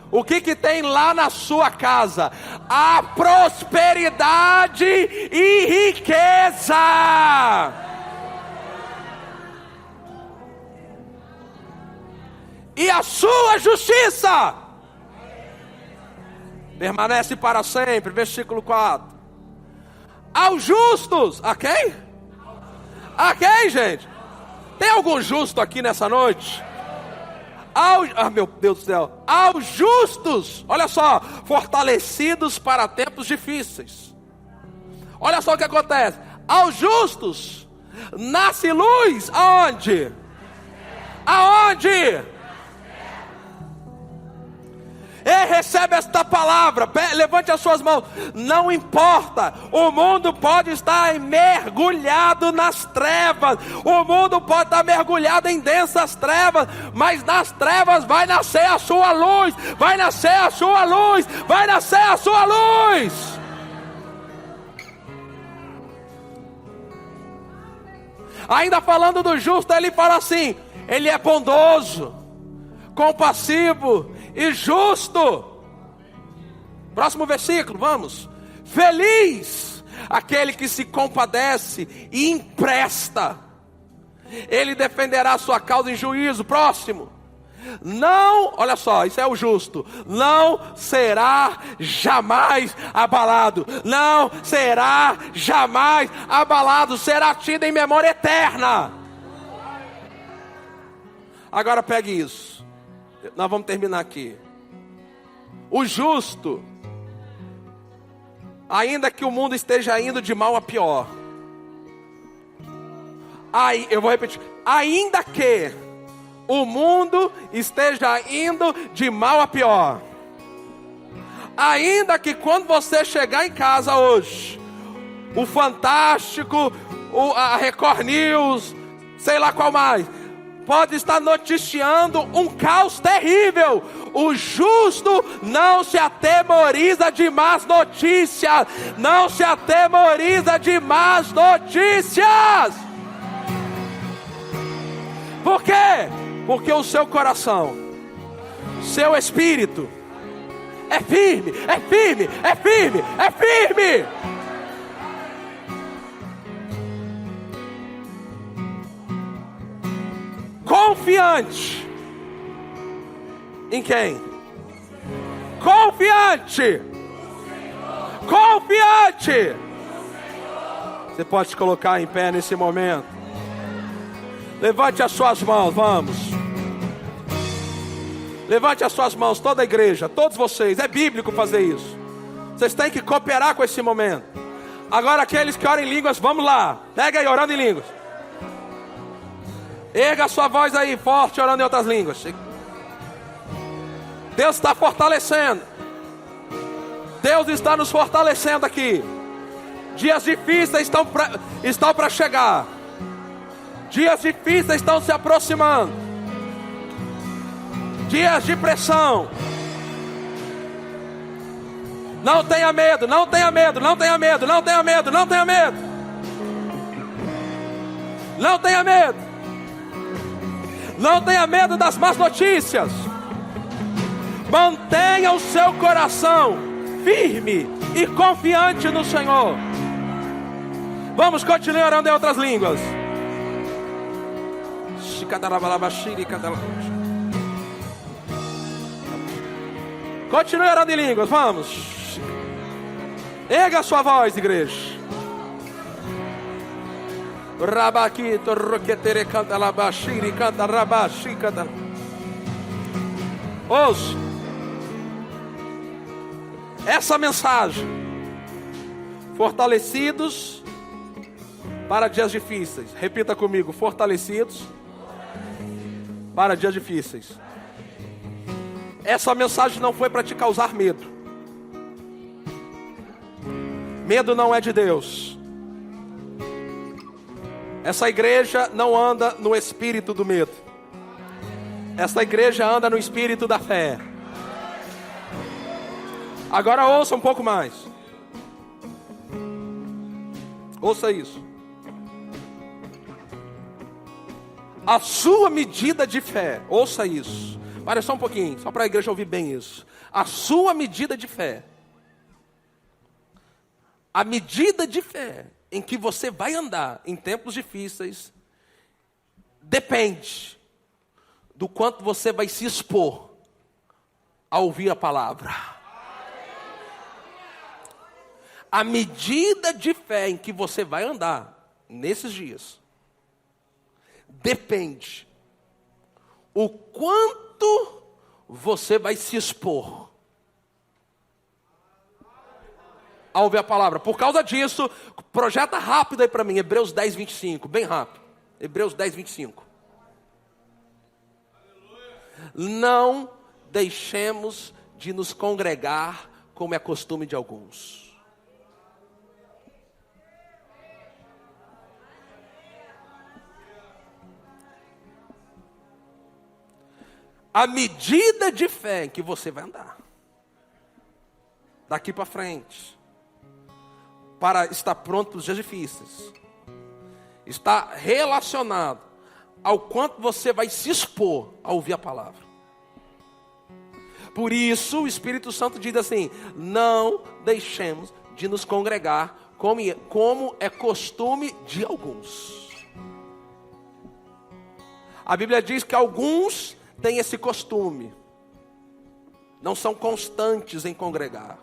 O que tem lá na sua casa? A prosperidade e riqueza. E a sua justiça permanece para sempre. Versículo 4. Aos justos. A quem? A quem, gente? Tem algum justo aqui nessa noite? Meu Deus do céu. Aos justos. Olha só. Fortalecidos para tempos difíceis. Olha só o que acontece. Aos justos nasce luz. Aonde? Aonde? Ei, recebe esta palavra, levante as suas mãos. Não importa, o mundo pode estar mergulhado nas trevas, o mundo pode estar mergulhado em densas trevas, mas nas trevas vai nascer a sua luz, vai nascer a sua luz, vai nascer a sua luz. Ainda falando do justo, ele fala assim: ele é bondoso, compassivo e justo. Próximo versículo, vamos. Feliz aquele que se compadece e empresta, ele defenderá a sua causa em juízo. Próximo. Não, olha só, isso é o justo. Não será jamais abalado. Não será jamais abalado. Será tido em memória eterna. Agora pegue isso. Nós vamos terminar aqui. O justo, ainda que o mundo esteja indo de mal a pior, eu vou repetir: ainda que o mundo esteja indo de mal a pior, ainda que quando você chegar em casa hoje, o Fantástico, a Record News, sei lá qual mais, pode estar noticiando um caos terrível, o justo não se atemoriza de más notícias. Não se atemoriza de más notícias. Por quê? Porque o seu coração, seu espírito é firme, é firme, é firme, é firme. Confiante. Em quem? Confiante. confiante. Você pode se colocar em pé nesse momento. Levante as suas mãos, vamos. Levante as suas mãos, toda a igreja, todos vocês. É bíblico fazer isso. Vocês têm que cooperar com esse momento. Agora aqueles que oram em línguas, vamos lá. Pega aí, orando em línguas. Erga a sua voz aí, forte, orando em outras línguas. Deus está fortalecendo. Deus está nos fortalecendo aqui. Dias difíceis estão para chegar. Dias difíceis estão se aproximando. Dias de pressão. Não tenha medo, não tenha medo, não tenha medo, não tenha medo, não tenha medo. Não tenha medo. Não tenha medo das más notícias. Mantenha o seu coração firme e confiante no Senhor. Vamos continuar orando em outras línguas. Continue orando em línguas, vamos. Erga a sua voz, igreja. Rabaquito, roquetere, canta labashiri, canta rabashi, canta. Ouça essa mensagem. Fortalecidos para dias difíceis. Repita comigo: fortalecidos para dias difíceis. Essa mensagem não foi para te causar medo. Medo não é de Deus. Essa igreja não anda no espírito do medo. Essa igreja anda no espírito da fé. Agora ouça um pouco mais. Ouça isso. A sua medida de fé, ouça isso. Para só um pouquinho, só para a igreja ouvir bem isso. A sua medida de fé, a medida de fé em que você vai andar em tempos difíceis, depende do quanto você vai se expor a ouvir a palavra. A medida de fé em que você vai andar nesses dias depende o quanto você vai se expor a ouvir a palavra. Por causa disso, projeta rápido aí para mim, Hebreus 10, 25, bem rápido. Hebreus 10, 25. Não deixemos de nos congregar como é costume de alguns. A medida de fé em que você vai andar daqui para frente, para estar pronto para os dias difíceis, está relacionado ao quanto você vai se expor a ouvir a palavra. Por isso o Espírito Santo diz assim: não deixemos de nos congregar como é costume de alguns. A Bíblia diz que alguns têm esse costume, não são constantes em congregar.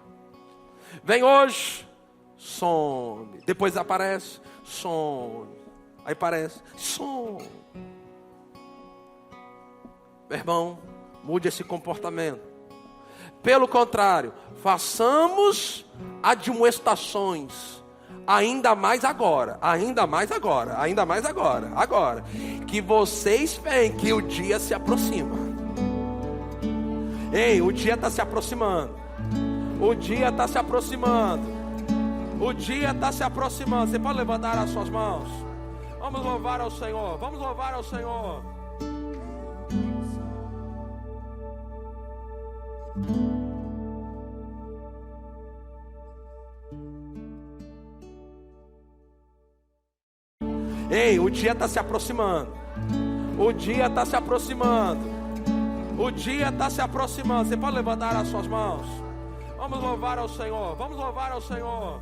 Vem hoje, some, depois aparece, some, aí aparece, some. Meu irmão, mude esse comportamento. Pelo contrário, façamos admoestações, ainda mais agora, agora, que vocês veem que o dia se aproxima. Ei, o dia está se aproximando. O dia está se aproximando. O dia está se aproximando. Você pode levantar as suas mãos. Vamos louvar ao Senhor. Vamos louvar ao Senhor. Ei, o dia está se aproximando. O dia está se aproximando. O dia está se aproximando. Você pode levantar as suas mãos. Vamos louvar ao Senhor. Vamos louvar ao Senhor.